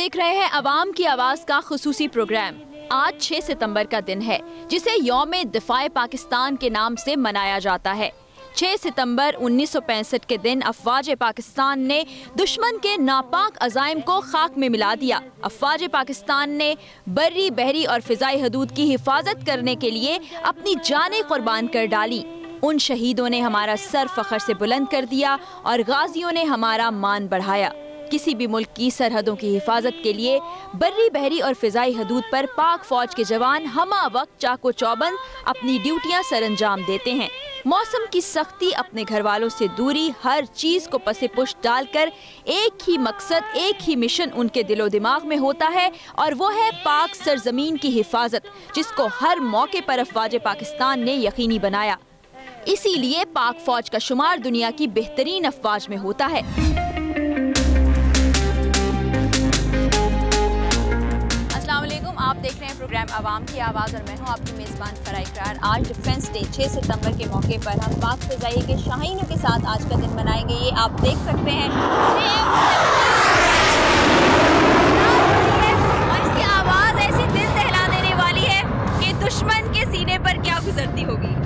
देख रहे हैं अवाम की आवाज़ का खुसूसी प्रोग्राम। आज 6 सितंबर का दिन है जिसे यौम दिफाए पाकिस्तान के नाम से मनाया जाता है। 6 सितंबर 1965 के दिन अफवाज पाकिस्तान ने दुश्मन के नापाक अज़ाइम को खाक में मिला दिया। अफवाज पाकिस्तान ने बर्री, बहरी और फिजाई हदूद की हिफाजत करने के लिए अपनी जानें कुर्बान कर डाली। उन शहीदों ने हमारा सर फख्र से बुलंद कर दिया और गाजियों ने हमारा मान बढ़ाया। किसी भी मुल्क की सरहदों की हिफाजत के लिए बर्री, बहरी और फिजाई हदूद पर पाक फौज के जवान हमा वक्त चाको चौबंद अपनी ड्यूटियां सरअंजाम देते हैं। मौसम की सख्ती, अपने घर वालों से दूरी, हर चीज को पसे पुष्ट डालकर एक ही मकसद, एक ही मिशन उनके दिलो दिमाग में होता है और वो है पाक सरजमीन की हिफाजत, जिसको हर मौके पर अफवाज पाकिस्तान ने यकीनी बनाया। इसीलिए पाक फौज का शुमार दुनिया की बेहतरीन अफवाज में होता है। आप देख रहे हैं प्रोग्राम अवाम की आवाज़ और मैं हूं आपकी मेज़बान फराह इकरार। आज डिफेंस डे 6 सितंबर के मौके पर हम पाक फ़िज़ाई के शाहीनों के साथ आज का दिन मनाएंगे। ये आप देख सकते हैं और इसकी आवाज़ ऐसी दिल दहला देने वाली है कि दुश्मन के सीने पर क्या गुजरती होगी।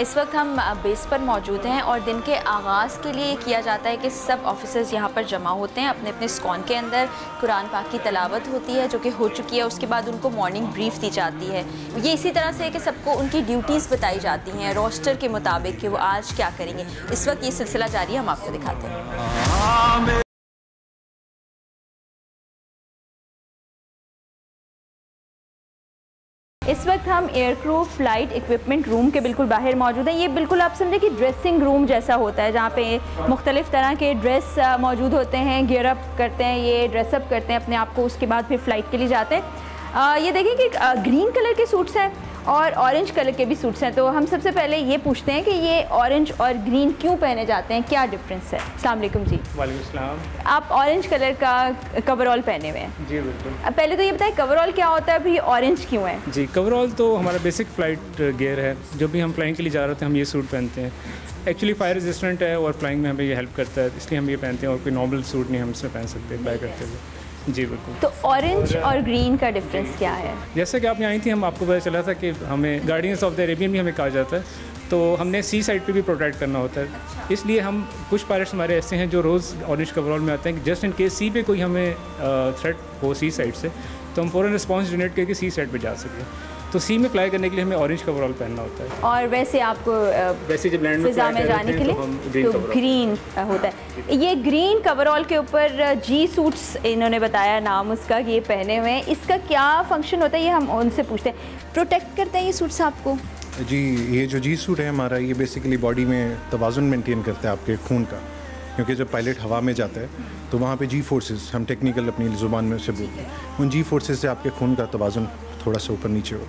इस वक्त हम बेस पर मौजूद हैं और दिन के आगाज़ के लिए किया जाता है कि सब ऑफिसर्स यहाँ पर जमा होते हैं। अपने अपने स्कॉन के अंदर कुरान पाक की तलावत होती है जो कि हो चुकी है। उसके बाद उनको मॉर्निंग ब्रीफ दी जाती है। ये इसी तरह से है कि सबको उनकी ड्यूटीज़ बताई जाती हैं रोस्टर के मुताबिक कि वो आज क्या करेंगे। इस वक्त ये सिलसिला जारी है, हम आपको दिखाते हैं। इस वक्त हम एयरक्रू फ्लाइट इक्विपमेंट रूम के बिल्कुल बाहर मौजूद हैं। ये बिल्कुल आप समझे कि ड्रेसिंग रूम जैसा होता है जहाँ पे मुख्तलिफ़ तरह के ड्रेस मौजूद होते हैं। गियर अप करते हैं, ये ड्रेसअप करते हैं अपने आप को, उसके बाद फिर फ़्लाइट के लिए जाते हैं। ये देखिए कि ग्रीन कलर के सूट्स हैं और ऑरेंज कलर के भी सूट्स हैं। तो हम सबसे पहले ये पूछते हैं कि ये ऑरेंज और ग्रीन क्यों पहने जाते हैं, क्या डिफरेंस है। अस्सलाम वालेकुम जी। वालेकुम सलाम। आप ऑरेंज कलर का कवरऑल पहने हुए हैं। जी बिल्कुल। पहले तो ये बताएं कवरऑल क्या होता है, फिर ऑरेंज क्यों है। जी, कवरऑल तो हमारा बेसिक फ़्लाइट गियर है। जब भी हम फ्लाइंग के लिए जा रहे होते हैं हम ये सूट पहनते हैं। एक्चुअली फायर रेजिस्टेंट है और फ्लाइंग में हमें ये हेल्प करता है, इसलिए हम ये पहनते हैं और कोई नॉर्मल सूट नहीं हम इसमें पहन सकते फ्लाई करते हुए। जी बिल्कुल। तो ऑरेंज और ग्रीन का डिफरेंस क्या है। जैसे कि आप यहाँ आई थी, हम आपको पता चला था कि हमें गार्डियंस ऑफ द अरेबियन भी हमें कहा जाता है, तो हमने सी साइड पे भी प्रोटेक्ट करना होता है। इसलिए हम कुछ पायलट्स हमारे ऐसे हैं जो रोज़ ऑरेंज कवरऑल में आते हैं कि जस्ट इन केस सी पे कोई हमें थ्रेट हो सी साइड से, तो हम फ़ौरन रिस्पॉन्स जनरेट करके सी साइड पे जा सकें। तो सी में फ्लाई करने के लिए हमें ऑरेंज कवरऑल पहनना होता है। और वैसे आपको वैसे जब लैंड में जाने के लिए तो ग्रीन होता है। ये ग्रीन कवरऑल के ऊपर जी सूट्स इन्होंने बताया नाम उसका, ये पहने हुए हैं। इसका क्या फंक्शन होता है ये हम उनसे पूछते हैं। प्रोटेक्ट करते हैं ये सूट्स आपको। जी, ये जो जी सूट है हमारा, ये बेसिकली बॉडी में तवाज़ुन मेंटेन करता है आपके खून का, क्योंकि जब पायलट हवा में जाता है तो वहाँ पे जी फोर्सेस, हम टेक्निकल अपनी ज़ुबान में से बोलते हैं, उन जी फोर्सेस से आपके खून का तवाज़ुन थोड़ा सा ऊपर नीचे हो।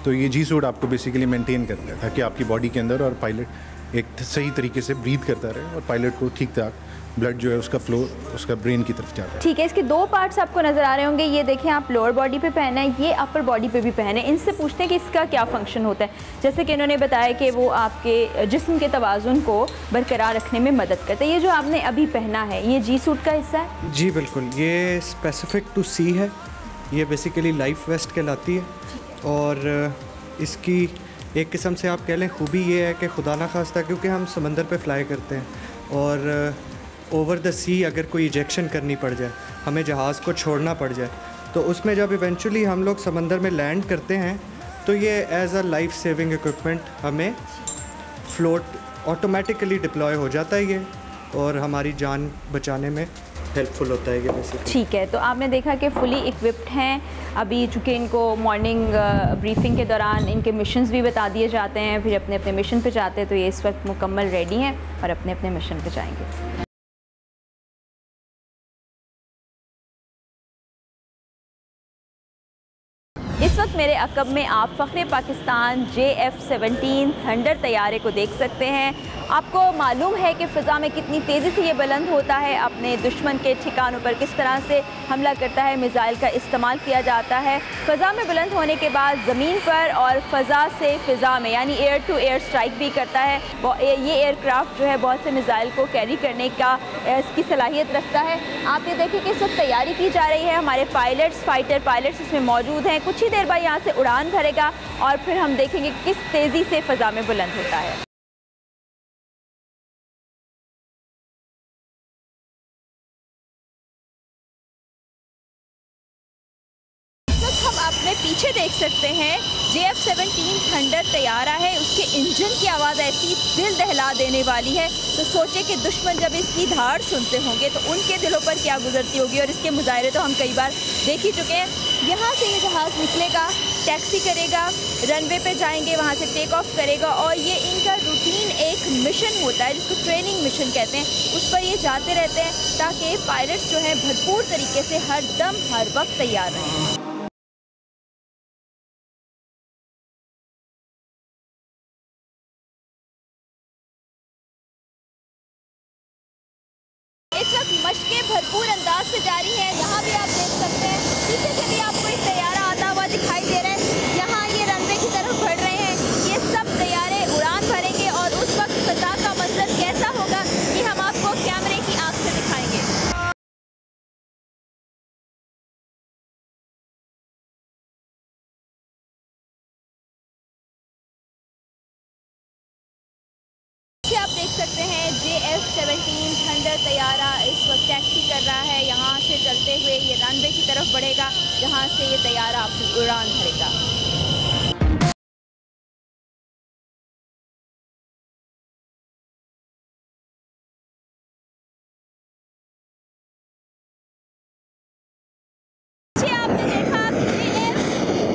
तो ये जी सूट आपको बेसिकली मेंटेन करता है ताकि आपकी बॉडी के अंदर और पायलट एक सही तरीके से ब्रीथ करता रहे और पायलट को ठीक ठाक ब्लड जो है उसका फ्लो उसका ब्रेन की तरफ जाता है। ठीक है, इसके दो पार्ट्स आपको नज़र आ रहे होंगे। ये देखें, आप लोअर बॉडी पे पहना है, ये अपर बॉडी पे भी पहने। इनसे पूछते हैं कि इसका क्या फंक्शन होता है। जैसे कि इन्होंने बताया कि वो आपके जिस्म के तवाज़ुन को बरकरार रखने में मदद करता है। ये जो आपने अभी पहना है ये जी सूट का हिस्सा है। जी बिल्कुल, ये स्पेसिफिक टू सी है। ये बेसिकली लाइफ वेस्ट कहलाती है और इसकी एक किस्म से आप कह लें खूबी ये है कि खुदा ना खास्ता क्योंकि हम समंदर पे फ्लाई करते हैं और ओवर द सी अगर कोई इजेक्शन करनी पड़ जाए, हमें जहाज़ को छोड़ना पड़ जाए, तो उसमें जब इवेंचुअली हम लोग समंदर में लैंड करते हैं तो ये as a life saving equipment हमें फ्लोट ऑटोमेटिकली डिप्लॉय हो जाता है ये, और हमारी जान बचाने में हेल्पफुल होता है ये बेसिकली। ठीक है, तो आपने देखा कि फुली इक्विप्ड हैं। अभी चूँकि इनको मॉर्निंग ब्रीफिंग के दौरान इनके मिशंस भी बता दिए जाते हैं, फिर अपने अपने मिशन पे जाते हैं, तो ये इस वक्त मुकम्मल रेडी हैं और अपने अपने मिशन पे जाएंगे। इस वक्त मेरे अकब में आप फ़ख्रे पाकिस्तान JF-17 थंडर तैयारे को देख सकते हैं आपको मालूम है कि फ़िज़ा में कितनी तेज़ी से ये बुलंद होता है, अपने दुश्मन के ठिकानों पर किस तरह से हमला करता है, मिसाइल का इस्तेमाल किया जाता है। फ़िज़ा में बुलंद होने के बाद ज़मीन पर और फ़िज़ा से फ़िज़ा में यानी एयर टू एयर स्ट्राइक भी करता है। ये एयरक्राफ्ट जो है बहुत से मिसाइल को कैरी करने का इसकी सलाहियत रखता है। आप ये देखिए कि इस वक्त तैयारी की जा रही है, हमारे पायलट्स, फाइटर पायलट्स इसमें मौजूद हैं। कुछ ही देर बाद यहाँ से उड़ान भरेगा और फिर हम देखेंगे किस तेज़ी से फ़िज़ा में बुलंद होता है। हम अपने पीछे देख सकते हैं JF-17 थंडर तैयारा है, उसके इंजन की आवाज़ ऐसी दिल दहला देने वाली है। तो सोचे कि दुश्मन जब इसकी धाड़ सुनते होंगे तो उनके दिलों पर क्या गुजरती होगी, और इसके मुजाहरे तो हम कई बार देख ही चुके हैं। यहाँ से ये जहाज़ निकलेगा, टैक्सी करेगा, रनवे पे जाएंगे, वहाँ से टेक ऑफ करेगा, और ये इनका रूटीन एक मिशन होता है जिसको ट्रेनिंग मिशन कहते हैं। उस पर ये जाते रहते हैं ताकि पायलट्स जो है भरपूर तरीके से हर दम हर वक्त तैयार रहें। इस वक्त मशकें भरपूर अंदाज से जारी है। यहाँ भी आप देख सकते हैं, पीछे से भी आपको एक तैयारा आता हुआ दिखाई दे रहा है। यहाँ ये रनवे की तरफ बढ़ रहे हैं, ये सब तैयारे उड़ान भरेंगे और उस वक्त फ़िज़ा का मंजर कैसा होगा ये हम आपको कैमरे की आंख से दिखाएंगे। आप देख सकते हैं JF-17 थंडर तैयारा इस वक्त टैक्सी कर रहा है। यहाँ से चलते हुए ये रनवे की तरफ बढ़ेगा जहाँ से ये तैयारा अपनी उड़ान भरेगा। आपने देखा JF-17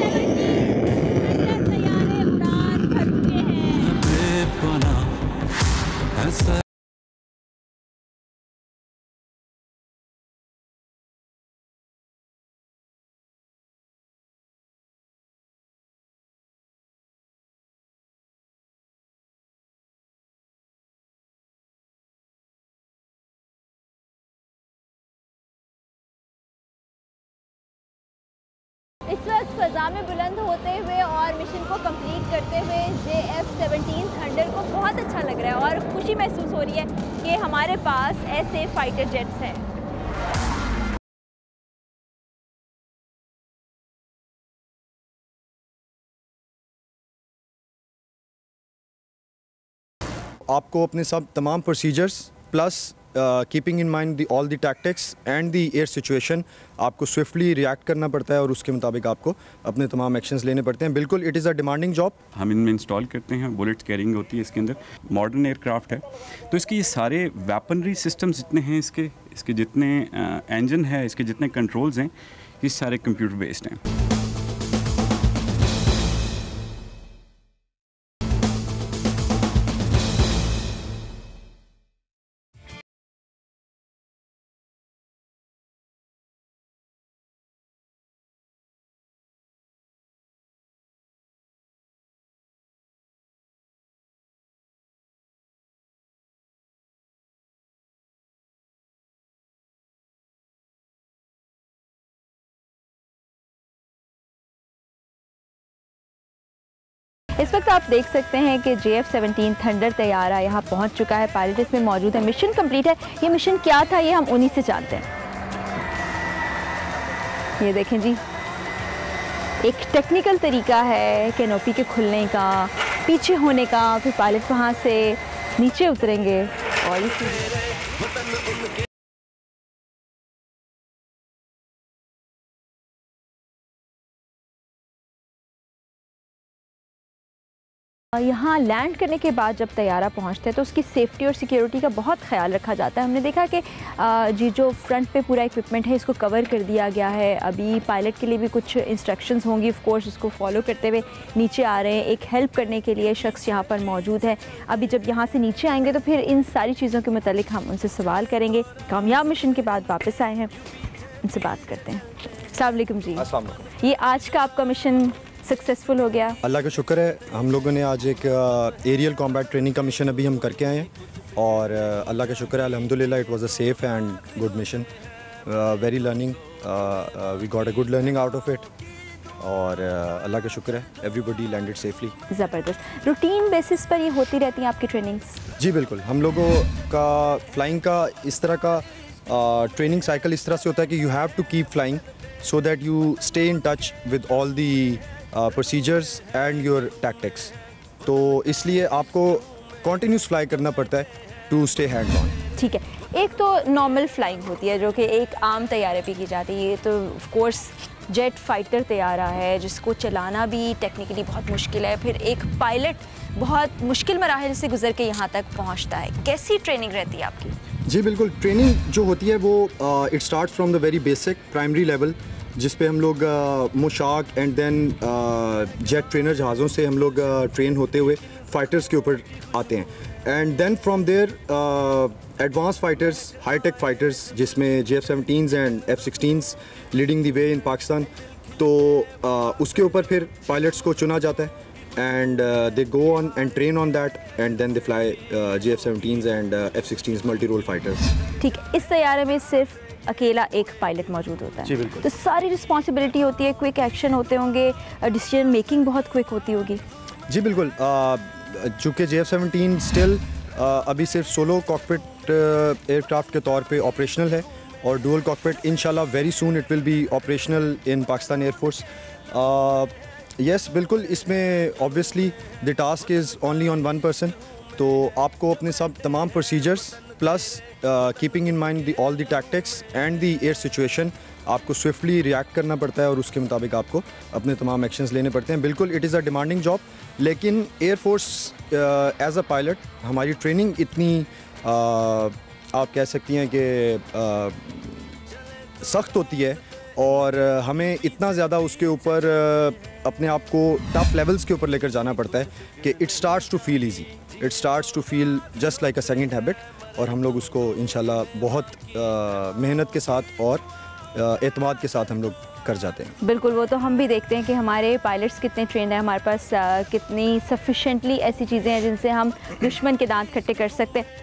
थंडर तैयारे उड़ान भर चुके हैं। इस वक्त फ़िज़ा में बुलंद होते हुए और मिशन को कंप्लीट करते हुए JF-17 थंडर को बहुत अच्छा लग रहा है और खुशी महसूस हो रही है कि हमारे पास ऐसे फाइटर जेट्स हैं। आपको अपने सब तमाम procedures plus keeping in mind all the tactics and the air situation आपको स्विफ्टली रिएक्ट करना पड़ता है और उसके मुताबिक आपको अपने तमाम एक्शंस लेने पड़ते हैं। बिल्कुल it is a demanding job. हम इनमें इंस्टॉल करते हैं, बुलेट्स कैरिंग होती है इसके अंदर, मॉडर्न एयरक्राफ्ट है। तो इसके ये सारे वेपनरी सिस्टम्स जितने हैं, इसके जितने इंजन है, इसके जितने कंट्रोल्स हैं, ये सारे कंप्यूटर बेस्ड हैं। इस वक्त आप देख सकते हैं कि JF-17 थंडर तैयारा यहाँ पहुँच चुका है, पायलट इसमें मौजूद है, मिशन कंप्लीट है। ये मिशन क्या था ये हम उन्हीं से जानते हैं। ये देखें जी, एक टेक्निकल तरीका है कैनोपी के खुलने का, पीछे होने का, फिर पायलट वहाँ से नीचे उतरेंगे और यहाँ लैंड करने के बाद जब तैयारा पहुँचता है तो उसकी सेफ्टी और सिक्योरिटी का बहुत ख्याल रखा जाता है। हमने देखा कि जी जो फ्रंट पे पूरा इक्विपमेंट है इसको कवर कर दिया गया है। अभी पायलट के लिए भी कुछ इंस्ट्रक्शंस होंगी, ऑफ कोर्स इसको फॉलो करते हुए नीचे आ रहे हैं। एक हेल्प करने के लिए शख्स यहाँ पर मौजूद है। अभी जब यहाँ से नीचे आएंगे तो फिर इन सारी चीज़ों के मतलब हम उनसे सवाल करेंगे। कामयाब मिशन के बाद वापस आए हैं, उनसे बात करते हैं। अस्सलाम वालेकुम जी। अस्सलाम वालेकुम। ये आज का आपका मिशन सक्सेसफुल हो गया? अल्लाह का शुक्र है, हम लोगों ने आज एक एरियल कॉम्बैट ट्रेनिंग का मिशन अभी हम करके आए हैं और अल्लाह का शुक्र है, अल्हम्दुलिल्लाह it was a safe and good mission, very learning, we got a good learning out of it और अल्लाह का शुक्र है एवरीबॉडी लैंडेड सेफली। ज़बरदस्त। रूटीन बेसिस पर ये होती रहती हैं आपकी ट्रेनिंग्स? जी बिल्कुल, हम लोगों का फ्लाइंग का इस तरह का ट्रेनिंग साइकिल इस तरह से होता है कि you have to keep flying so that you stay in touch with all the procedures and your tactics. तो इसलिए आपको कॉन्टीन्यूस फ्लाई करना पड़ता है टू स्टे हैंड ऑन। ठीक है, एक तो नॉर्मल फ्लाइंग होती है जो कि एक आम तैयारे पे की जाती है, तो ऑफ कोर्स जेट फाइटर तैयारा है जिसको चलाना भी टेक्निकली बहुत मुश्किल है, फिर एक पायलट बहुत मुश्किल मराहल से गुजर के यहाँ तक पहुँचता है। कैसी ट्रेनिंग रहती है आपकी? जी बिल्कुल, ट्रेनिंग जो होती है वो it start from the very basic primary level, जिस पे हम लोग मुशाक एंड देन जेट ट्रेनर जहाज़ों से हम लोग ट्रेन होते हुए फाइटर्स के ऊपर आते हैं and then from there advance fighters, high tech fighters जिसमें JF-17s and F-16s leading the way in Pakistan. तो उसके ऊपर फिर पायलट्स को चुना जाता है and they go on and train on that and then they fly JF-17s and F-16s multi-role fighters। ठीक है, इस तैयारे में सिर्फ अकेला एक पायलट मौजूद होता है? जी बिल्कुल। तो सारी रिस्पॉन्सिबिलिटी होती है, क्विक एक्शन होते होंगे, डिसीजन मेकिंग बहुत क्विक होती होगी? जी बिल्कुल, चूँकि JF-17 स्टिल अभी सिर्फ सोलो कॉकपिट एयरक्राफ्ट के तौर पे ऑपरेशनल है और डुअल कॉकपिट इंशाल्लाह very soon it will be operational in Pakistan air force. Yes बिल्कुल, इसमें obviously the task is only on one person, तो आपको अपने सब तमाम procedures plus keeping in mind all the tactics and the air situation आपको swiftly react करना पड़ता है और उसके मुताबिक आपको अपने तमाम एक्शंस लेने पड़ते हैं। बिल्कुल it is a demanding job, लेकिन एयरफोर्स एज अ पायलट हमारी ट्रेनिंग इतनी आप कह सकती हैं कि सख्त होती है और हमें इतना ज़्यादा उसके ऊपर अपने आप को टफ लेवल्स के ऊपर लेकर जाना पड़ता है कि it starts to feel easy, it starts to feel just like a second habit और हम लोग उसको इंशाल्लाह बहुत मेहनत के साथ और एतमाद के साथ हम लोग कर जाते हैं। बिल्कुल, वो तो हम भी देखते हैं कि हमारे पायलट्स कितने ट्रेंड हैं, हमारे पास कितनी सफिशेंटली ऐसी चीज़ें हैं जिनसे हम दुश्मन के दांत खट्टे कर सकते हैं।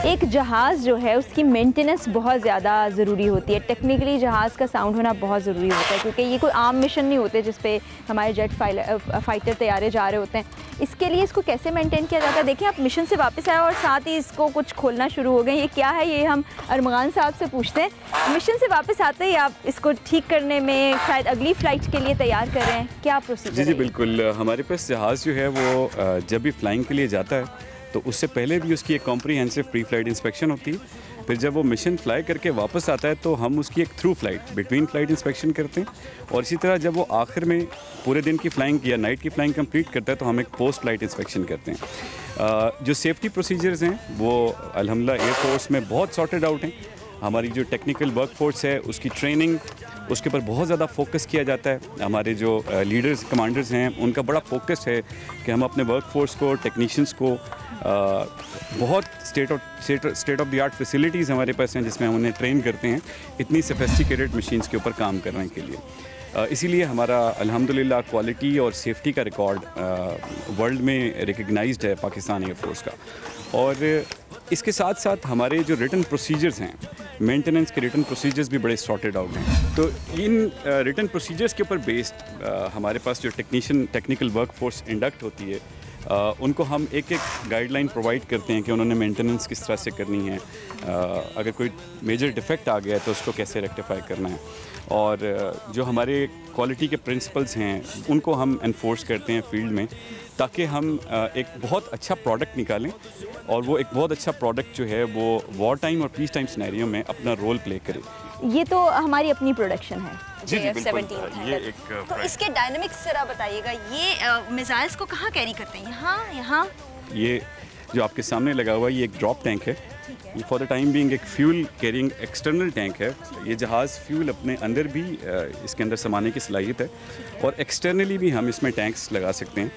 एक जहाज़ जो है उसकी मेंटेनेंस बहुत ज़्यादा ज़रूरी होती है, टेक्निकली जहाज़ का साउंड होना बहुत ज़रूरी होता है क्योंकि ये कोई आम मिशन नहीं होते जिस पे हमारे जेट फाइटर तैयारे जा रहे होते हैं। इसके लिए इसको कैसे मेंटेन किया जाता है? देखिए, आप मिशन से वापस आए और साथ ही इसको कुछ खोलना शुरू हो गए, ये क्या है? ये हम अरमान साहब से पूछते हैं। मिशन से वापस आते ही आप इसको ठीक करने में शायद अगली फ़्लाइट के लिए तैयार कर रहे हैं, क्या प्रोसीजर? जी बिल्कुल, हमारे पास जहाज़ जो है वो जब भी फ्लाइंग के लिए जाता है तो उससे पहले भी उसकी एक कॉम्प्रीहेंसिव प्री फ्लाइट इंस्पेक्शन होती है। फिर जब वो मिशन फ्लाई करके वापस आता है तो हम उसकी एक through flight, between flight inspection करते हैं और इसी तरह जब वो आखिर में पूरे दिन की फ्लाइंग या नाइट की फ्लाइंग कंप्लीट करता है तो हम एक पोस्ट फ्लाइट इंस्पेक्शन करते हैं। जो सेफ्टी प्रोसीजर्स हैं वो अल्हम्दुलिल्लाह एयरफोर्स में बहुत सॉर्टेड आउट हैं। हमारी जो टेक्निकल वर्कफोर्स है उसकी ट्रेनिंग, उसके ऊपर बहुत ज़्यादा फोकस किया जाता है। हमारे जो लीडर्स कमांडर्स हैं उनका बड़ा फोकस है कि हम अपने वर्कफोर्स को, टेक्नीशियंस को बहुत state of the art facilities हमारे पास हैं जिसमें हम उन्हें ट्रेन करते हैं इतनी सोफिस्टिकेटेड मशीन्स के ऊपर काम करने के लिए। इसीलिए हमारा अल्हम्दुलिल्लाह क्वालिटी और सेफ्टी का रिकॉर्ड वर्ल्ड में रिकग्नाइज्ड है पाकिस्तान एयरफोर्स का। और इसके साथ साथ हमारे जो रिटन प्रोसीजर्स हैं, मेंटेनेंस के रिटन प्रोसीजर्स भी बड़े सॉर्टेड आउट हैं। तो इन रिटन प्रोसीजर्स के ऊपर बेस्ड हमारे पास जो टेक्निकल वर्कफोर्स इंडक्ट होती है उनको हम एक गाइडलाइन प्रोवाइड करते हैं कि उन्होंने मेंटेनेंस किस तरह से करनी है, अगर कोई मेजर डिफेक्ट आ गया है तो उसको कैसे रेक्टिफाई करना है। और जो हमारे क्वालिटी के प्रिंसिपल्स हैं उनको हम एनफोर्स करते हैं फील्ड में ताकि हम एक बहुत अच्छा प्रोडक्ट निकालें और वो एक बहुत अच्छा प्रोडक्ट जो है वो वॉर टाइम और पीस टाइम सिनेरियो में अपना रोल प्ले करे। ये तो हमारी अपनी प्रोडक्शन है JF-17 ये एक तो इसके डायनामिक्स जरा बताइएगा, ये मिसाइल्स को कहाँ कैरी करते हैं? यहाँ ये जो आपके सामने लगा हुआ है ये एक ड्रॉप टैंक है। ये फॉर द टाइम बीइंग एक फ्यूल कैरिंग एक्सटर्नल टैंक है। ये जहाज़ फ्यूल अपने अंदर भी इसके अंदर समाने की सलाहियत है और एक्सटर्नली भी हम इसमें टैंक्स लगा सकते हैं।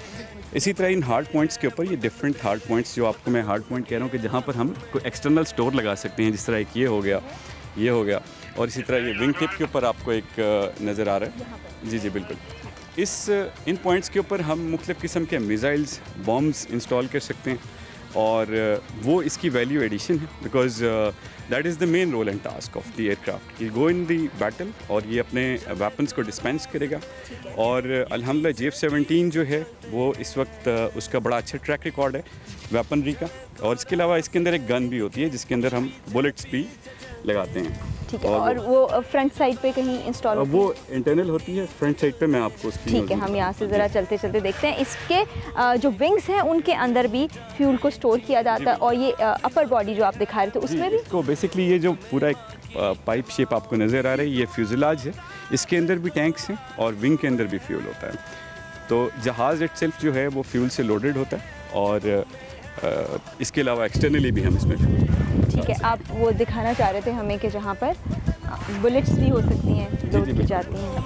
इसी तरह इन हार्ड पॉइंट्स के ऊपर ये डिफरेंट हार्ड पॉइंट्स, जो आपको मैं हार्ड पॉइंट कह रहा हूँ कि जहाँ पर हम कोई एक्सटर्नल स्टोर लगा सकते हैं, जिस तरह एक ये हो गया और इसी तरह ये विंग टिप के ऊपर आपको एक नज़र आ रहा है। जी बिल्कुल। इन पॉइंट्स के ऊपर हम मुख्तलिफ़ किस्म के मिसाइल्स बॉम्ब्स इंस्टॉल कर सकते हैं और वो इसकी वैल्यू एडिशन है because that is the main role and task of the aircraft. ये गो इन दी बैटल और ये अपने वेपन्स को डिस्पेंस करेगा और अल्हम्दुलिल्लाह JF-17 जो है वो इस वक्त उसका बड़ा अच्छा ट्रैक रिकॉर्ड है वेपनरी का। और इसके अलावा इसके अंदर एक गन भी होती है जिसके अंदर हम बुलेट्स भी लगाते हैं। ठीक है, और वो फ्रंट साइड पे कहीं इंस्टॉल वो इंटरनल होती है, फ्रंट साइड पे मैं आपको उसकी ठीक है, हम यहाँ से ज़रा चलते चलते देखते हैं। इसके जो विंग्स हैं उनके अंदर भी फ्यूल को स्टोर किया जाता है और ये अपर बॉडी जो आप दिखा रहे थे उसमें भी इसको बेसिकली ये जो पूरा एक पाइप शेप आपको नज़र आ रही है ये फ्यूज़ेलाज है, इसके अंदर भी टैंक्स हैं और विंग के अंदर भी फ्यूल होता है। तो जहाज़ इटसेल्फ जो है वो फ्यूल से लोडेड होता है और इसके अलावा एक्सटर्नली भी हम इसमें ठीक है। आप वो दिखाना चाह रहे थे हमें कि जहाँ पर बुलेट्स भी हो सकती हैं लोड की जाती हैं।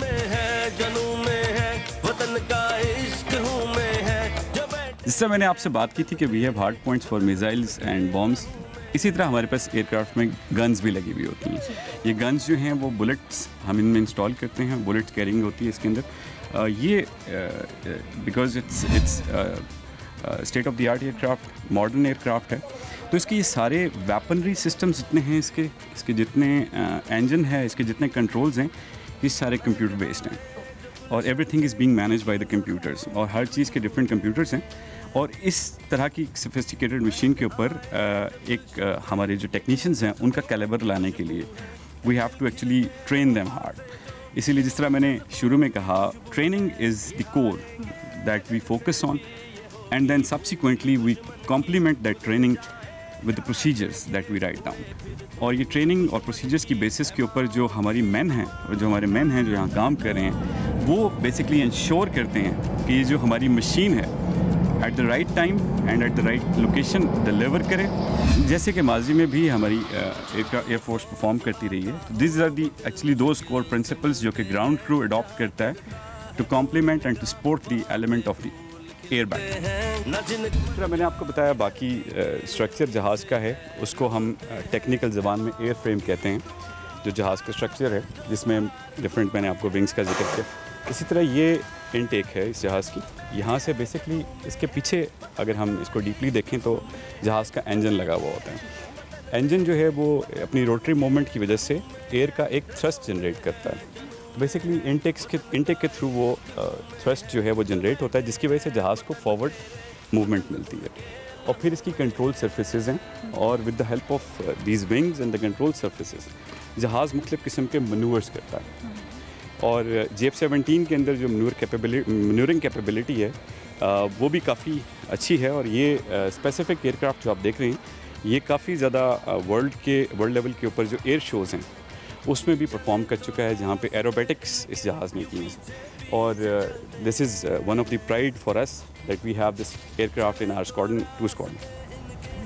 जिससे मैंने आपसे बात की थी कि we have hard points for missiles and bombs, इसी तरह हमारे पास एयरक्राफ्ट में गन्स भी लगी हुई होती हैं। ये गन्स जो हैं वो बुलेट्स हम इनमें इंस्टॉल करते हैं, बुलेट्स कैरिंग होती है इसके अंदर। ये because it's state of the art aircraft, modern aircraft है, तो इसके ये सारे वेपनरी सिस्टम्स जितने हैं इसके जितने इंजन है, इसके जितने कंट्रोल्स हैं, ये सारे कंप्यूटर बेस्ड हैं और everything is being manage by the computers और हर चीज़ के डिफरेंट कंप्यूटर्स हैं। और इस तरह की सोफिस्टिकेटेड मशीन के ऊपर एक हमारे जो टेक्नीशियंस हैं उनका कैलिबर लाने के लिए we have to actually train them hard. इसीलिए जिस तरह मैंने शुरू में कहा, training is the core that we focus on and then subsequently we complement that training with the procedures that we write down। और ये ट्रेनिंग और प्रोसीजर्स की बेसिस के ऊपर जो हमारी मैन हैं और जो हमारे मैन हैं जो यहाँ काम कर रहे हैं वो बेसिकली इंश्योर करते हैं कि ये जो हमारी मशीन है at the right time and at the right location deliver करे। जैसे कि माजी में भी हमारी एयरफोर्स परफॉर्म करती रही है। This are the actually those core principles जो कि ग्राउंड क्रू अडॉप्ट करता है to complement and to support the element of the airbag. मैंने आपको बताया बाकी स्ट्रक्चर जहाज़ का है उसको हम टेक्निकल ज़बान में एयर फ्रेम कहते हैं, जो जहाज़ का स्ट्रक्चर है जिसमें डिफरेंट मैंने आपको विंग्स का जिक्र किया। इसी तरह ये इनटेक है इस जहाज़ की। यहाँ से बेसिकली इसके पीछे अगर हम इसको डीपली देखें तो जहाज़ का इंजन लगा हुआ होता है। इंजन जो है वो अपनी रोटरी मूवमेंट की वजह से एयर का एक थ्रस्ट जनरेट करता है। बेसिकली इनटेक के थ्रू वो थ्रस्ट जो है वो जनरेट होता है जिसकी वजह से जहाज़ को फॉरवर्ड मूवमेंट मिलती है। और फिर इसकी कंट्रोल सर्फेसेस हैं और with the help of these wings and the control surfaces जहाज़ मुख्तलिफ़ किस्म के मनूवर्स करता है। और JF-17 के अंदर जो मनूरिंग कैपेबिलिटी है वो भी काफ़ी अच्छी है। और ये स्पेसिफिक एयरक्राफ्ट जो आप देख रहे हैं ये काफ़ी ज़्यादा वर्ल्ड लेवल के ऊपर जो एयर शोज़ हैं उसमें भी परफॉर्म कर चुका है, जहाँ पे एरोबेटिक्स इस जहाज़ ने की है। और this is one of the pride for us that we have this aircraft in our squadron 2 squadron.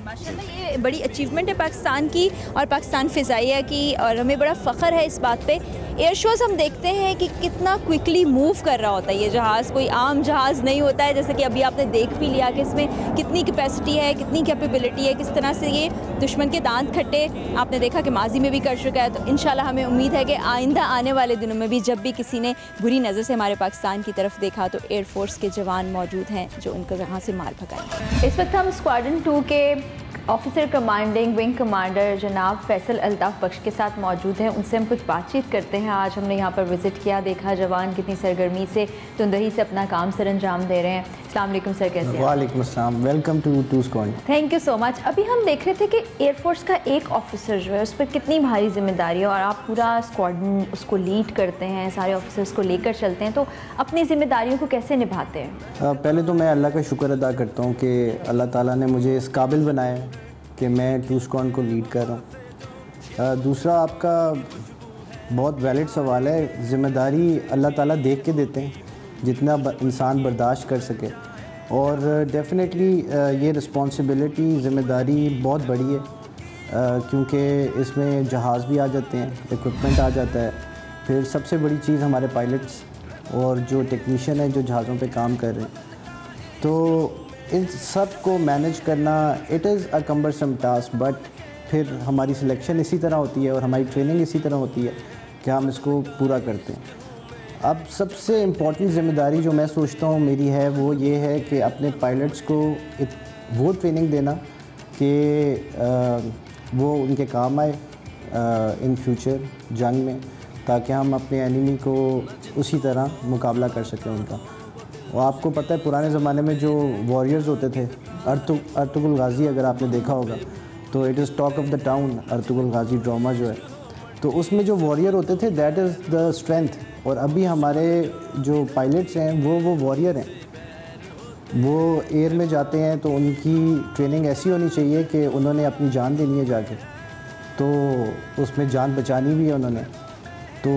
माशाल्लाह ये बड़ी अचीवमेंट है पाकिस्तान की और पाकिस्तान फ़िज़ाइया की, और हमें बड़ा फ़ख्र है इस बात पे। एयर शोज़ हम देखते हैं कि कितना क्विकली मूव कर रहा होता है ये जहाज़, कोई आम जहाज़ नहीं होता है। जैसे कि अभी आपने देख भी लिया कि इसमें कितनी कैपेसिटी है, कितनी कैपेबिलिटी है, किस तरह से ये दुश्मन के दांत खट्टे आपने देखा कि माजी में भी कर चुका है। तो इंशाल्लाह हमें उम्मीद है कि आइंदा आने वाले दिनों में भी जब भी किसी ने बुरी नज़र से हमारे पाकिस्तान की तरफ देखा तो एयरफोर्स के जवान मौजूद हैं जो उनको यहाँ से मार भगाएंगे। इस वक्त हम स्क्वाड्रन 2 के ऑफिसर कमांडिंग विंग कमांडर जनाब फैसल अल्ताफ़ बख्श के साथ मौजूद हैं, उनसे हम कुछ बातचीत करते हैं। आज हमने यहाँ पर विज़िट किया, देखा जवान कितनी सरगर्मी से तुंदही से अपना काम सर अंजाम दे रहे हैं। अस्सलाम वालेकुम सर, कैसे हैं? वालेकुम अस्सलाम, welcome to squad. Thank you so much. अभी हम देख रहे थे कि एयरफोर्स का एक ऑफिसर जो है उस पर कितनी भारी जिम्मेदारी है और आप पूरा स्क्वाड्रन उसको लीड करते हैं, सारे ऑफिसर्स को लेकर चलते हैं, तो अपनी जिम्मेदारियों को कैसे निभाते हैं? पहले तो मैं अल्लाह का शुक्र अदा करता हूँ कि अल्लाह ताला ने मुझे इस काबिल बनाया कि मैं 2 स्क्वाड को लीड कर रहा हूँ। दूसरा, आपका बहुत वैलिड सवाल है। ज़िम्मेदारी अल्लाह ताला देख के देते हैं जितना इंसान बर्दाश्त कर सके, और डेफिनेटली ये रिस्पॉन्सिबिलिटी ज़िम्मेदारी बहुत बड़ी है क्योंकि इसमें जहाज़ भी आ जाते हैं, इक्विपमेंट आ जाता है, फिर सबसे बड़ी चीज़ हमारे पायलट्स और जो टेक्नीशियन हैं जो जहाज़ों पे काम कर रहे हैं। तो इन सब को मैनेज करना it is a cumbersome task, but फिर हमारी सिलेक्शन इसी तरह होती है और हमारी ट्रेनिंग इसी तरह होती है कि हम इसको पूरा करते हैं। अब सबसे इम्पॉर्टेंट ज़िम्मेदारी जो मैं सोचता हूँ मेरी है वो ये है कि अपने पायलट्स को वो ट्रेनिंग देना कि वो उनके काम आए इन फ्यूचर जंग में, ताकि हम अपने एनिमी को उसी तरह मुकाबला कर सकें उनका। और आपको पता है पुराने ज़माने में जो वॉरियर्स होते थे, अर्तुगरुल गाज़ी अगर आपने देखा होगा तो it is talk of the town, Ertugrul Ghazi drama जो है, तो उसमें जो वॉरियर होते थे दैट इज़ द स्ट्रेंथ। और अभी हमारे जो पायलट्स हैं वो वॉरियर हैं, वो एयर में जाते हैं तो उनकी ट्रेनिंग ऐसी होनी चाहिए कि उन्होंने अपनी जान देनी है जाके, तो उसमें जान बचानी भी है उन्होंने। तो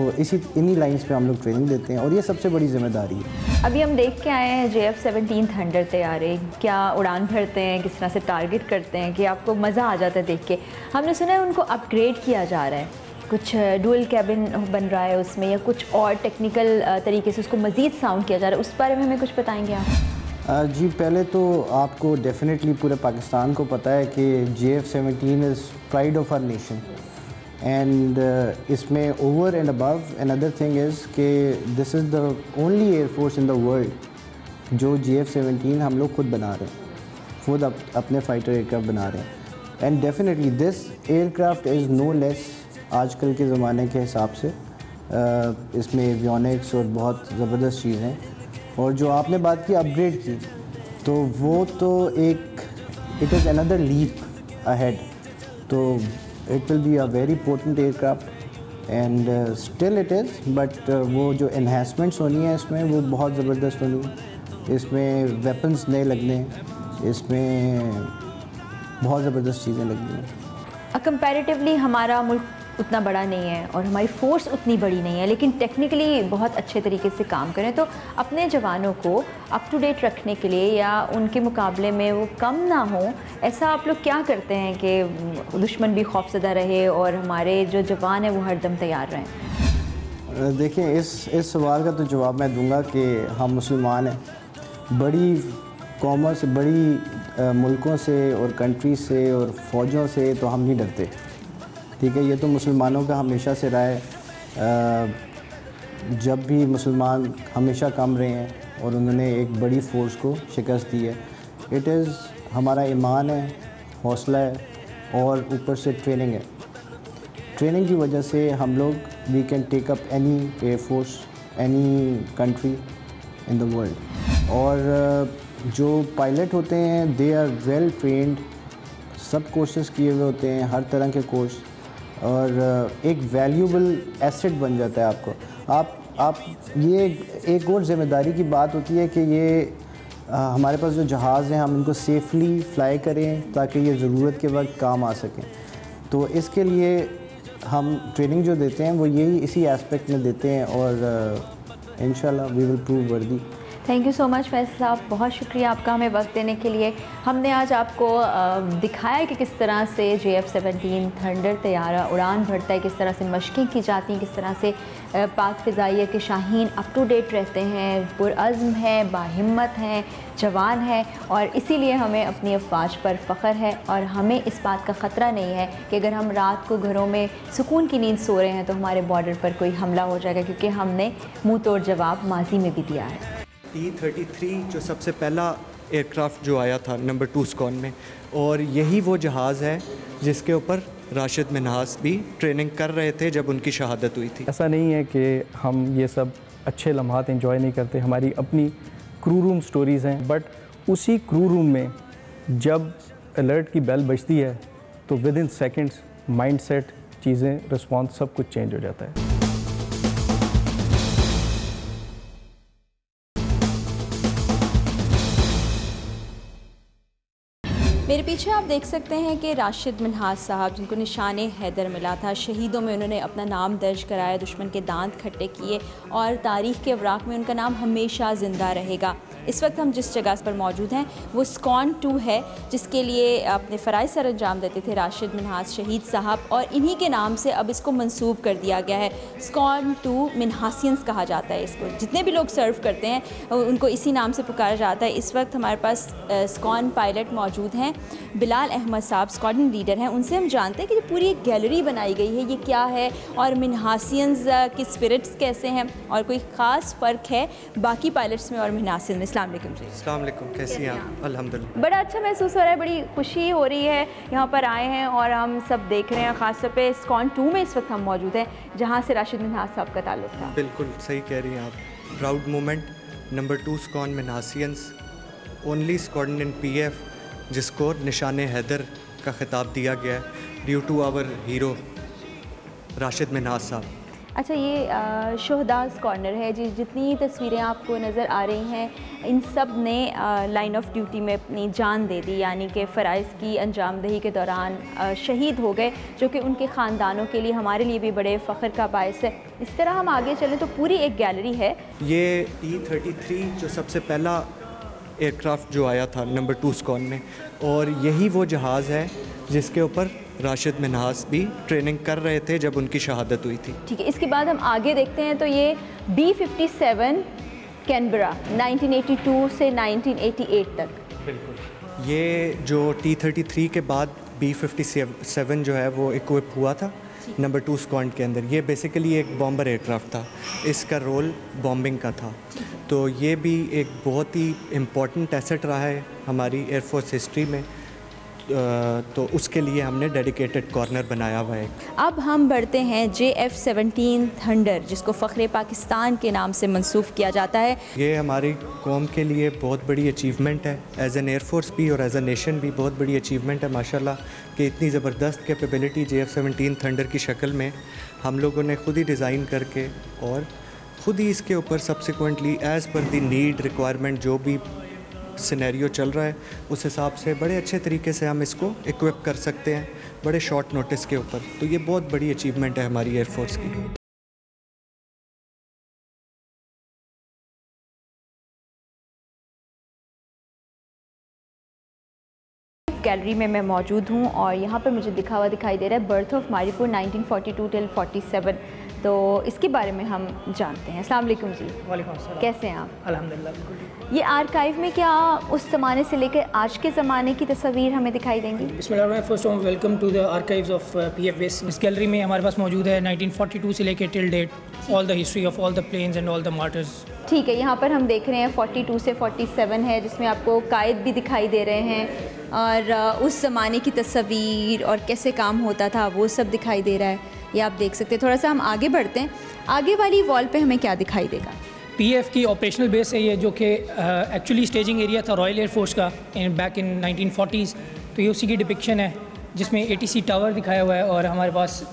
इन्हीं लाइंस पे हम लोग ट्रेनिंग देते हैं और ये सबसे बड़ी ज़िम्मेदारी है। अभी हम देख के आए हैं JF-17 थंडर तैयारे, क्या उड़ान भरते हैं, किस तरह से टारगेट करते हैं कि आपको मज़ा आ जाता है देख के। हमने सुना है उनको अपग्रेड किया जा रहा है, कुछ डुअल कैबिन बन रहा है उसमें, या कुछ और टेक्निकल तरीके से उसको मज़ीद साउंड किया जा रहा है, उस बारे में हमें कुछ बताएंगे आप? जी, पहले तो आपको डेफिनेटली पूरे पाकिस्तान को पता है कि JF-17 is pride of our nation, and इसमें over and above another thing is कि this is the only air force in the world जो JF-17 हम लोग खुद बना रहे हैं, खुद अपने फाइटर एयरक्राफ्ट बना रहे हैं। And definitely this aircraft is no less आजकल के ज़माने के हिसाब से। इसमें एवियोनिक्स और बहुत ज़बरदस्त चीज़ें हैं। और जो आपने बात की अपग्रेड की, तो वो तो एक it is another leap ahead, तो it will be a very potent aircraft and still it is, but वो जो एनहांसमेंट्स होनी है इसमें वो बहुत ज़बरदस्त होनी है। इसमें वेपन्स नए लगने हैं, इसमें बहुत ज़बरदस्त चीज़ें लगनी हैं। कंपैरेटिवली हमारा मुल्क उतना बड़ा नहीं है और हमारी फ़ोर्स उतनी बड़ी नहीं है, लेकिन टेक्निकली बहुत अच्छे तरीके से काम करें, तो अपने जवानों को अप टू डेट रखने के लिए या उनके मुकाबले में वो कम ना हो, ऐसा आप लोग क्या करते हैं कि दुश्मन भी खौफज़दा रहे और हमारे जो जवान हैं वो हरदम तैयार रहें? देखिए, इस सवाल का तो जवाब मैं दूंगा कि हम मुसलमान हैं, बड़ी कौमों से, बड़ी मुल्कों से और कंट्री से और फ़ौजों से तो हम नहीं डरते, ठीक है। ये तो मुसलमानों का हमेशा से रहा है, जब भी मुसलमान हमेशा कम रहे हैं और उन्होंने एक बड़ी फ़ोर्स को शिकस्त दी है। इट इज़ हमारा ईमान है, हौसला है और ऊपर से ट्रेनिंग है। ट्रेनिंग की वजह से हम लोग we can take up any air force, any country in the world. और जो पायलट होते हैं दे आर वेल ट्रेंड, सब कोर्सेज़ किए हुए होते हैं, हर तरह के कोर्स, और एक वैल्यूबल एसेट बन जाता है आपको। आप ये एक और ज़िम्मेदारी की बात होती है कि ये हमारे पास जो जहाज़ हैं हम इनको सेफ़ली फ्लाई करें ताकि ये ज़रूरत के वक्त काम आ सकें। तो इसके लिए हम ट्रेनिंग जो देते हैं वो यही इसी एस्पेक्ट में देते हैं और इंशाल्लाह वी विल प्रूव वर्दी। Thank you so much Faisal साहब, बहुत शुक्रिया आपका हमें वक्त देने के लिए। हमने आज आपको दिखाया कि किस तरह से JF-17 थंडर तैयारा उड़ान भरता है, किस तरह से मशक़ें की जाती हैं, किस तरह से पाक फ़िज़ाइया के शाहीन अप टू डेट रहते हैं, पुरअज़्म हैं, बाहिम्मत हैं, जवान हैं, और इसीलिए हमें अपनी अफ़वाज पर फ़ख्र है और हमें इस बात का ख़तरा नहीं है कि अगर हम रात को घरों में सुकून की नींद सो रहे हैं तो हमारे बॉर्डर पर कोई हमला हो जाएगा, क्योंकि हमने मुँह तोड़ जवाब माजी में भी दिया है। T-33 जो सबसे पहला एयरक्राफ्ट जो आया था नंबर 2 स्क्वाड में, और यही वो जहाज़ है जिसके ऊपर राशिद मिन्हास भी ट्रेनिंग कर रहे थे जब उनकी शहादत हुई थी। ऐसा नहीं है कि हम ये सब अच्छे लम्हात एंजॉय नहीं करते, हमारी अपनी क्रू रूम स्टोरीज़ हैं, बट उसी क्रू रूम में जब अलर्ट की बेल बजती है तो with in seconds mind set, चीज़ें, रिस्पॉन्स सब कुछ चेंज हो जाता है। मेरे पीछे आप देख सकते हैं कि राशिद मिन्हास साहब, जिनको निशान हैदर मिला था, शहीदों में उन्होंने अपना नाम दर्ज कराया, दुश्मन के दांत खट्टे किए और तारीख़ के अवराक़ में उनका नाम हमेशा ज़िंदा रहेगा। इस वक्त हम जिस जगह पर मौजूद हैं वो स्कॉन 2 है, जिसके लिए अपने फ़राइज़ सर अंजाम देते थे राशिद मिन्हास शहीद साहब, और इन्हीं के नाम से अब इसको मंसूब कर दिया गया है। स्कॉन 2 मिन्हासियंस कहा जाता है इसको, जितने भी लोग सर्व करते हैं उनको इसी नाम से पुकारा जाता है। इस वक्त हमारे पास स्कॉन पायलट मौजूद हैं, बिलाल अहमद साहब स्क्वाड्रन लीडर हैं। उनसे हम जानते हैं कि जो पूरी एक गैलरी बनाई गई है ये क्या है, और मिन्हासियंस के स्पिरिट्स कैसे हैं, और कोई ख़ास फ़र्क है बाकी पायलट्स में और मिन्हासियंस में। अस्सलाम वालेकुम जी। अस्सलाम वालेकुम, कैसी हैं आप? अल्हम्दुलिल्लाह। बड़ा अच्छा महसूस हो रहा है, बड़ी खुशी हो रही है। यहाँ पर आए हैं और हम सब देख रहे हैं, ख़ासतौर पे स्कॉन 2 में इस वक्त हम मौजूद हैं, जहाँ से राशिद मिन्हास साहब का ताल्लुक़ था। बिल्कुल सही कह रही हैं आप। Proud moment number 2 squadron Minhasians, only squadron in PF जिसको निशान हैदर का ख़िताब दिया गया है due to our hero Rashid Minhas साहब। अच्छा, ये शोहदास कॉर्नर है जी, जितनी तस्वीरें आपको नज़र आ रही हैं इन सब ने लाइन ऑफ ड्यूटी में अपनी जान दे दी, यानी कि फ़राइज़ की अंजामदही के दौरान शहीद हो गए, जो कि उनके ख़ानदानों के लिए हमारे लिए भी बड़े फ़ख्र का बायस है। इस तरह हम आगे चलें तो पूरी एक गैलरी है। ये T-33 जो सबसे पहला एयरक्राफ्ट जो आया था नंबर 2 स्कॉन में, और यही वो जहाज़ है जिसके ऊपर राशिद मिन्हास भी ट्रेनिंग कर रहे थे जब उनकी शहादत हुई थी। ठीक है, इसके बाद हम आगे देखते हैं तो ये B-57 कैनबरा 1982 से 1988 तक। बिल्कुल, ये जो T-33 के बाद B-57 जो है वो इक्विप हुआ था नंबर 2 स्क्वाड के अंदर। ये बेसिकली एक बॉम्बर एयरक्राफ्ट था, इसका रोल बॉम्बिंग का था। तो ये भी एक बहुत ही इम्पॉर्टेंट एसेट रहा है हमारी एयरफोर्स हिस्ट्री में, तो उसके लिए हमने डेडिकेटेड कॉर्नर बनाया हुआ है। अब हम बढ़ते हैं JF-17 थंडर, जिसको फ़ख्रे पाकिस्तान के नाम से मंसूब किया जाता है। ये हमारी कौम के लिए बहुत बड़ी अचीवमेंट है, एज एन एयरफोर्स भी और एज ए नेशन भी बहुत बड़ी अचीवमेंट है माशाल्लाह, कि इतनी ज़बरदस्त कैपेबिलिटी JF-17 थंडर की शक्ल में हम लोगों ने ख़ुद ही डिज़ाइन करके और ख़ुद ही इसके ऊपर subsequently as per the need requirement जो भी सिनेरियो चल रहा है उस हिसाब से बड़े अच्छे तरीके से हम इसको इक्विप कर सकते हैं बड़े शॉर्ट नोटिस के ऊपर। तो ये बहुत बड़ी अचीवमेंट है हमारी एयरफोर्स की। गैलरी में मैं मौजूद हूँ और यहाँ पर मुझे लिखा हुआ दिखाई दे रहा है बर्थ ऑफ मारीपुर 1942 till 47। तो इसके बारे में हम जानते हैं। अस्सलाम वालेकुम जी। वालेकुम अस्सलाम। कैसे हैं आप? अल्हम्दुलिल्लाह। ये आर्काइव में क्या उस ज़माने से लेकर आज के ज़माने की तस्वीर हमें दिखाई देंगी? बिस्मिल्लाह, first of welcome to the archives of PF base. इस गैलरी में हमारे पास मौजूद है 1942 से लेकर till date all the history of all the planes and all the martyrs. ठीक है, यहाँ पर हम देख रहे हैं 42 से 47 है, जिसमें आपको कायद भी दिखाई दे रहे हैं और उस ज़माने की तस्वीर और कैसे काम होता था वो सब दिखाई दे रहा है, ये आप देख सकते हैं। थोड़ा सा हम आगे बढ़ते हैं, आगे वाली वॉल पे हमें क्या दिखाई देगा? PF की ऑपरेशनल बेस है ये, जो कि एक्चुअली स्टेजिंग एरिया था रॉयल एयरफोर्स का बैक इन 1940s। तो ये उसी की डिपिक्शन है जिसमें ATC टावर दिखाया हुआ है और हमारे पास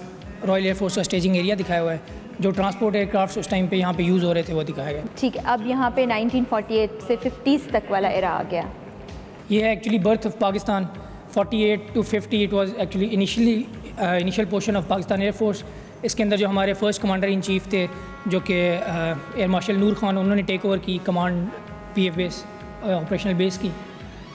रॉयल एयरफोर्स का स्टेजिंग एरिया दिखाया हुआ है। जो ट्रांसपोर्ट एयरक्राफ्ट उस टाइम पे यहाँ पे यूज़ हो रहे थे वो दिखाया गया। ठीक है, अब यहाँ पे 1948 से 50s तक वाला एरा आ गया। ये है actually birth of Pakistan 48 to 50। It was actually initial portion of Pakistan air force. इसके अंदर जो हमारे फर्स्ट कमांडर इन चीफ थे जो कि एयर मार्शल नूर खान, उन्होंने टेक ओवर की command PF base operational base की।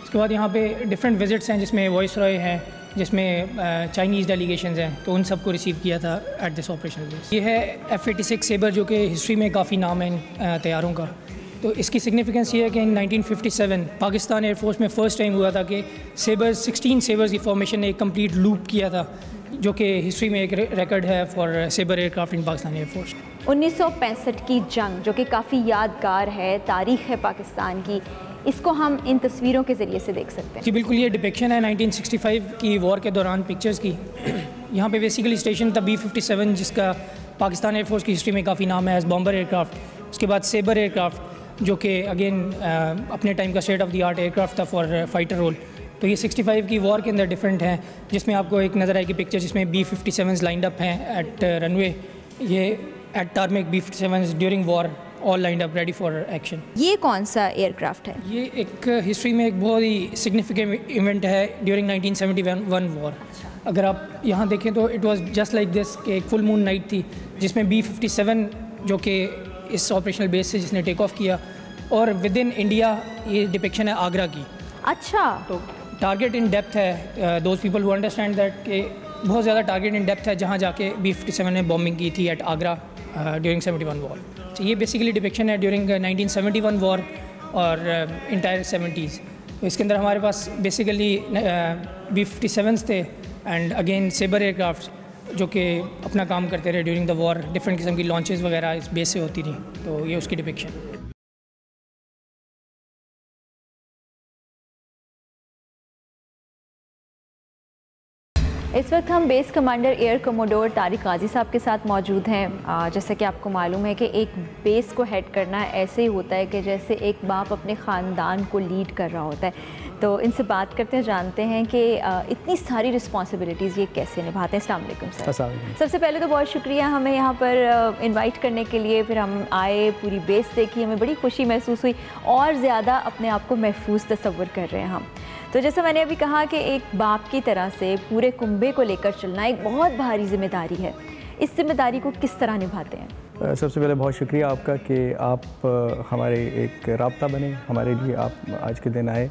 उसके बाद यहाँ पे डिफरेंट विजिट्स हैं जिसमें वॉइस रॉय हैं, जिसमें चाइनीज़ डेलीगेशंस हैं, तो उन सबको रिसीव किया था एट दिस ऑपरेशनल बेस। ये है F-86 सेबर, जो कि हिस्ट्री में काफ़ी नाम है इन तैयारों का। तो इसकी सिग्निफिकेंस ये है कि इन 1957 पाकिस्तान एयरफोर्स में फ़र्स्ट टाइम हुआ था कि 16 सेबर्स की फॉर्मेशन ने एक कंप्लीट लूप किया था, जो कि हिस्ट्री में एक रिकॉर्ड है for Sabre aircraft in Pakistan air force. 1965 की जंग, जो कि काफ़ी यादगार है, तारीख़ है पाकिस्तान की, इसको हम इन तस्वीरों के ज़रिए से देख सकते हैं। जी बिल्कुल, ये डिपिक्शन है 1965 की वॉर के दौरान पिक्चर्स की। यहाँ पे बेसिकली स्टेशन था B-57, जिसका पाकिस्तान एयरफोर्स की हिस्ट्री में काफ़ी नाम है एज बॉम्बर एयरक्राफ्ट। उसके बाद सेबर एयरक्राफ्ट, जो कि अगेन अपने टाइम का state of the art aircraft था फॉर फाइटर रोल। तो ये 65 की वॉर के अंदर डिफरेंट हैं, जिसमें आपको एक नज़र आएगी पिक्चर जिसमें B-57s लाइंड अप हैं एट रनवे। ये at tarmac B-57s during war all lined up ready for action. ये कौन सा एयरक्राफ्ट है? ये एक हिस्ट्री में एक बहुत ही सिग्निफिकेंट इवेंट है ड्यूरिंग 1971 वॉर। अगर आप यहाँ देखें तो it was just like this कि एक फुल मून नाइट थी जिसमें B-57 जो कि इस ऑपरेशनल बेस से जिसने टेक ऑफ किया, और विद इन इंडिया ये डिपिक्शन है आगरा की। अच्छा, तो टारगेट इन डेप्थ है, those people who understand that कि बहुत ज़्यादा टारगेट इन डेप्थ है जहाँ जाके B-57 ने बॉम्बिंग की थी एट आगरा ड्यूरिंग 71 वॉर। तो ये बेसिकली डिपिक्शन है ड्यूरिंग 1971 वॉर और इंटायर 70s। तो इसके अंदर हमारे पास बेसिकली B-57s थे एंड अगेन सेबर एयरक्राफ्ट जो कि अपना काम करते रहे ड्यूरिंग द वॉर। डिफरेंट किस्म की लॉन्चेस वगैरह इस बेस से होती थी, तो ये उसकी डिपिक्शन। इस वक्त हम base commander air commodore Tariq Ghazi साहब के साथ मौजूद हैं। जैसा कि आपको मालूम है कि एक बेस को हेड करना ऐसे ही होता है कि जैसे एक बाप अपने ख़ानदान को लीड कर रहा होता है। तो इनसे बात करते हैं, जानते हैं कि इतनी सारी रिस्पॉन्सिबिलिटीज़ ये कैसे निभाते हैं। अस्सलाम वालेकुम सर। सबसे पहले तो बहुत शुक्रिया हमें यहाँ पर इन्वाइट करने के लिए। फिर हम आए, पूरी बेस देखी, हमें बड़ी खुशी महसूस हुई और ज़्यादा अपने आप को महफूज तस्वर कर रहे हैं हम। तो जैसा मैंने अभी कहा कि एक बाप की तरह से पूरे कुंबे को लेकर चलना एक बहुत भारी जिम्मेदारी है। इस जिम्मेदारी को किस तरह निभाते हैं? सबसे पहले बहुत शुक्रिया आपका कि आप हमारे एक राब्ता बने, हमारे लिए आप आज के दिन आए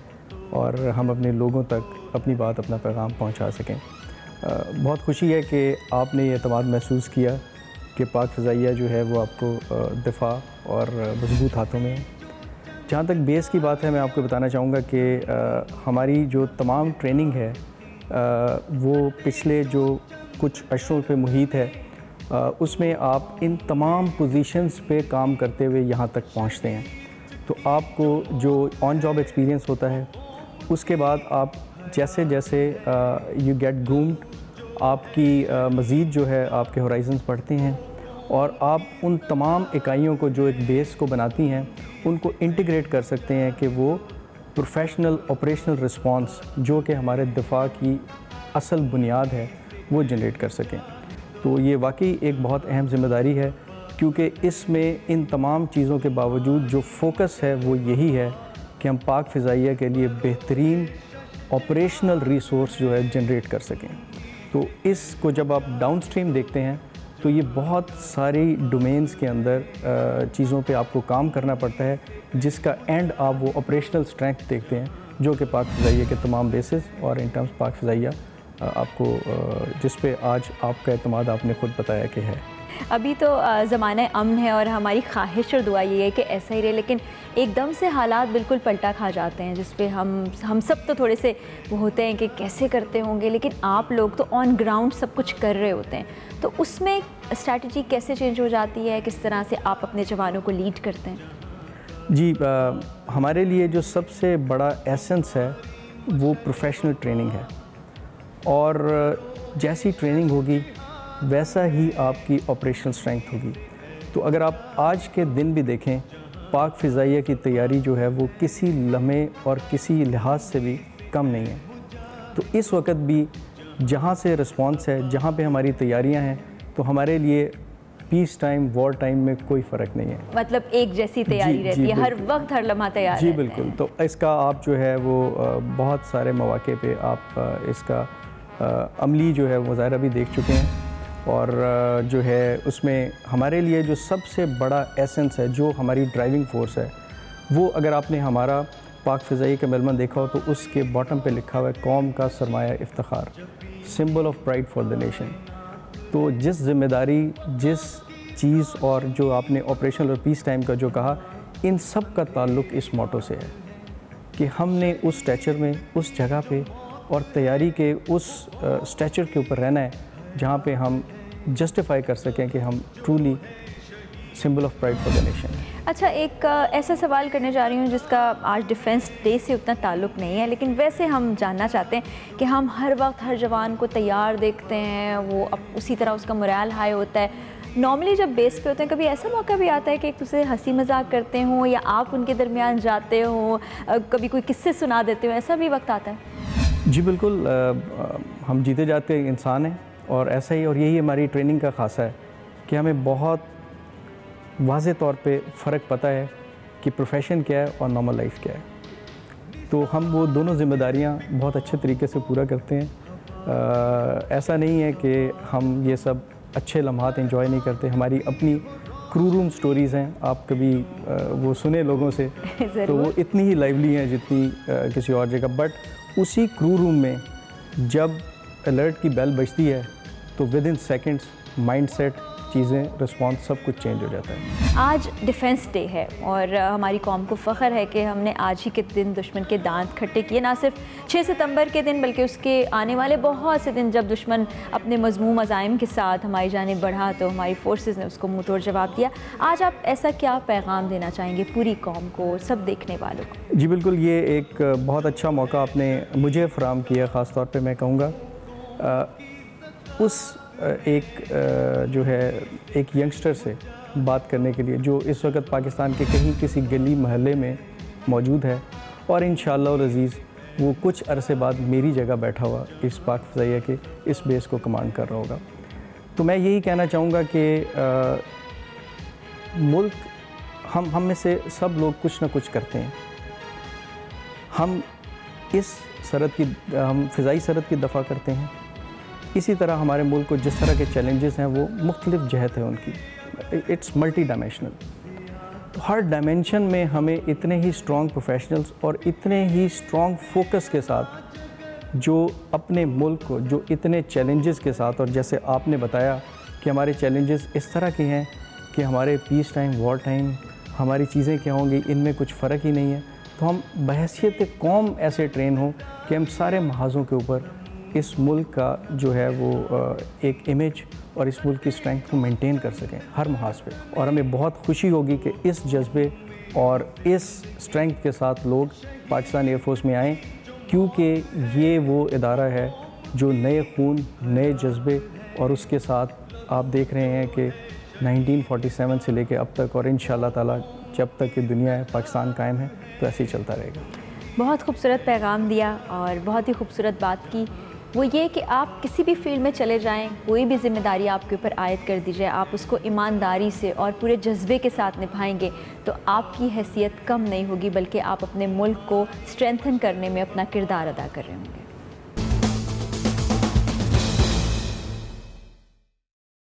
और हम अपने लोगों तक अपनी बात, अपना पैगाम पहुंचा सकें। बहुत खुशी है कि आपने ये एतमाद महसूस किया कि पाक फ़िज़ाइया जो है वो आपको दिफा और मजबूत हाथों में है। जहाँ तक बेस की बात है, मैं आपको बताना चाहूँगा कि हमारी जो तमाम ट्रेनिंग है वो पिछले जो कुछ अशरों पे मुहित है, उसमें आप इन तमाम पोजीशंस पे काम करते हुए यहाँ तक पहुँचते हैं। तो आपको जो ऑन जॉब एक्सपीरियंस होता है, उसके बाद आप जैसे जैसे यू गेट ग्रूम्ड, आपकी मज़ीद जो है आपके होराइजन्स बढ़ते हैं और आप उन तमाम इकाइयों को जो एक बेस को बनाती हैं उनको इंटीग्रेट कर सकते हैं कि वो प्रोफेशनल ऑपरेशनल रिस्पांस जो कि हमारे दिफा की असल बुनियाद है वो जनरेट कर सकें। तो ये वाकई एक बहुत अहम ज़िम्मेदारी है, क्योंकि इसमें इन तमाम चीज़ों के बावजूद जो फोकस है वो यही है कि हम पाक फ़िज़ाइया के लिए बेहतरीन ऑपरेशनल रिसोर्स जो है जनरेट कर सकें। तो इसको जब आप डाउन स्ट्रीम देखते हैं तो ये बहुत सारी डोमेन्स के अंदर चीज़ों पे आपको काम करना पड़ता है, जिसका एंड आप वो ऑपरेशनल स्ट्रेंथ देखते हैं जो कि पाक फ़िज़ाइया के तमाम बेसिस और इन टर्म्स पाक फ़िज़ाइया आपको जिस पे आज आपका एतमाद आपने ख़ुद बताया कि है। अभी तो ज़माना अमन है और हमारी ख्वाहिश और दुआ ये है कि ऐसा ही रहे, लेकिन एकदम से हालात बिल्कुल पलटा खा जाते हैं जिस पे हम सब तो थोड़े से वो होते हैं कि कैसे करते होंगे, लेकिन आप लोग तो ऑन ग्राउंड सब कुछ कर रहे होते हैं। तो उसमें स्ट्रैटेजी कैसे चेंज हो जाती है, किस तरह से आप अपने जवानों को लीड करते हैं? जी, हमारे लिए जो सबसे बड़ा एसेंस है वो प्रोफेशनल ट्रेनिंग है, और जैसी ट्रेनिंग होगी वैसा ही आपकी ऑपरेशनल स्ट्रेंथ होगी। तो अगर आप आज के दिन भी देखें, पाक फ़िज़ाइया की तैयारी जो है वो किसी लम्हे और किसी लिहाज से भी कम नहीं है। तो इस वक्त भी जहाँ से रिस्पांस है, जहाँ पे हमारी तैयारियाँ हैं, तो हमारे लिए पीस टाइम वॉर टाइम में कोई फ़र्क नहीं है। मतलब एक जैसी तैयारी रहती है, हर वक्त हर लम्हा तैयार जी बिल्कुल। तो इसका आप जो है वो बहुत सारे मौके पे आप इसका अमली जो है मुज़ाहरा भी देख चुके हैं, और जो है उसमें हमारे लिए जो सबसे बड़ा एसेंस है, जो हमारी ड्राइविंग फोर्स है, वो अगर आपने हमारा पाक फ़िज़ाइया का मेलमन देखा हो तो उसके बॉटम पे लिखा हुआ है कौम का सरमाया इफ्तिखार, symbol of pride for the nation. तो जिस जिम्मेदारी, जिस चीज़ और जो आपने ऑपरेशनल और पीस टाइम का जो कहा, इन सब का ताल्लुक़ इस मोटो से है कि हमने उस स्टैचर में, उस जगह पे और तैयारी के उस स्टैचर के ऊपर रहना है जहाँ पे हम जस्टिफाई कर सकें कि हम truly symbol of pride for the nation. अच्छा, एक ऐसा सवाल करने जा रही हूँ जिसका आज डिफेंस डे से उतना ताल्लुक़ नहीं है, लेकिन वैसे हम जानना चाहते हैं कि हम हर वक्त हर जवान को तैयार देखते हैं, वो अब उसी तरह उसका मोरल हाई होता है। नॉर्मली जब बेस पे होते हैं, कभी ऐसा मौका भी आता है कि एक दूसरे हंसी मजाक करते हों या आप उनके दरमियान जाते हो, कभी कोई किस्से सुना देते हो, ऐसा भी वक्त आता है? जी बिल्कुल, हम जीते जाते इंसान हैं और ऐसा ही, और यही हमारी ट्रेनिंग का ख़ासा है कि हमें बहुत वाज़े तौर पे फ़र्क पता है कि प्रोफेशन क्या है और नॉर्मल लाइफ क्या है। तो हम वो दोनों ज़िम्मेदारियाँ बहुत अच्छे तरीके से पूरा करते हैं। ऐसा नहीं है कि हम ये सब अच्छे लम्हात एंजॉय नहीं करते। हमारी अपनी क्रू रूम स्टोरीज़ हैं, आप कभी वो सुने लोगों से तो वो इतनी ही लाइवली हैं जितनी किसी और जगह। बट उसी क्रू रूम में जब अलर्ट की बेल बजती है तो विद इन सेकेंड्स माइंडसेट, चीज़ें, रिस्पॉन्स सब कुछ चेंज हो जाता है। आज डिफेंस डे है और हमारी कौम को फ़ख्र है कि हमने आज ही के दिन दुश्मन के दांत खट्टे किए, ना सिर्फ 6 सितंबर के दिन बल्कि उसके आने वाले बहुत से दिन जब दुश्मन अपने मज़मूम अज़ाइम के साथ हमारी जानिब बढ़ा तो हमारी फोर्सेस ने उसको मुँह तोड़ जवाब दिया। आज आप ऐसा क्या पैगाम देना चाहेंगे पूरी कौम को, सब देखने वालों को? जी बिल्कुल, ये एक बहुत अच्छा मौका आपने मुझे फ़राहम किया। ख़ास तौर पे मैं कहूँगा उस जो है एक यंगस्टर से बात करने के लिए जो इस वक्त पाकिस्तान के कहीं किसी गली महल्ले में मौजूद है और इंशाअल्लाह अज़ीज़ वो कुछ अरसे बाद मेरी जगह बैठा हुआ इस पाक फ़ज़ाइया के इस बेस को कमांड कर रहा होगा। तो मैं यही कहना चाहूँगा कि मुल्क हम में से सब लोग कुछ ना कुछ करते हैं। हम इस सरहद की हम फ़िज़ाई सरहद की दफ़ा करते हैं, इसी तरह हमारे मुल्क को जिस तरह के चैलेंजेस हैं वो मुख्तलिफ जहत है उनकी, इट्स मल्टी डायमेंशनल। तो हर डायमेंशन में हमें इतने ही स्ट्रॉन्ग प्रोफेशनल्स और इतने ही स्ट्रॉन्ग फोकस के साथ जो अपने मुल्क को जो इतने चैलेंजेस के साथ, और जैसे आपने बताया कि हमारे चैलेंजेस इस तरह के हैं कि हमारे पीस टाइम, वॉर टाइम, हमारी चीज़ें क्या होंगी इनमें कुछ फ़र्क ही नहीं है। तो हम बहैसियत कौम ऐसे ट्रेन हों कि हम सारे महाज़ों के ऊपर इस मुल्क का जो है वो एक इमेज और इस मुल्क की स्ट्रेंथ को मेंटेन कर सकें हर महाज पे। और हमें बहुत खुशी होगी कि इस जज्बे और इस स्ट्रेंथ के साथ लोग पाकिस्तान एयरफोर्स में आएँ, क्योंकि ये वो इदारा है जो नए खून, नए जज्बे और उसके साथ आप देख रहे हैं कि 1947 से लेके अब तक और इंशाअल्लाह ताला जब तक कि दुनिया है पाकिस्तान कायम है तो ऐसे ही चलता रहेगा। बहुत खूबसूरत पैगाम दिया और बहुत ही खूबसूरत बात की, वो ये कि आप किसी भी फील्ड में चले जाएं, कोई भी जिम्मेदारी आपके ऊपर आयद कर दी जाए, आप उसको ईमानदारी से और पूरे जज्बे के साथ निभाएंगे तो आपकी हैसियत कम नहीं होगी, बल्कि आप अपने मुल्क को स्ट्रेंथन करने में अपना किरदार अदा कर रहे होंगे।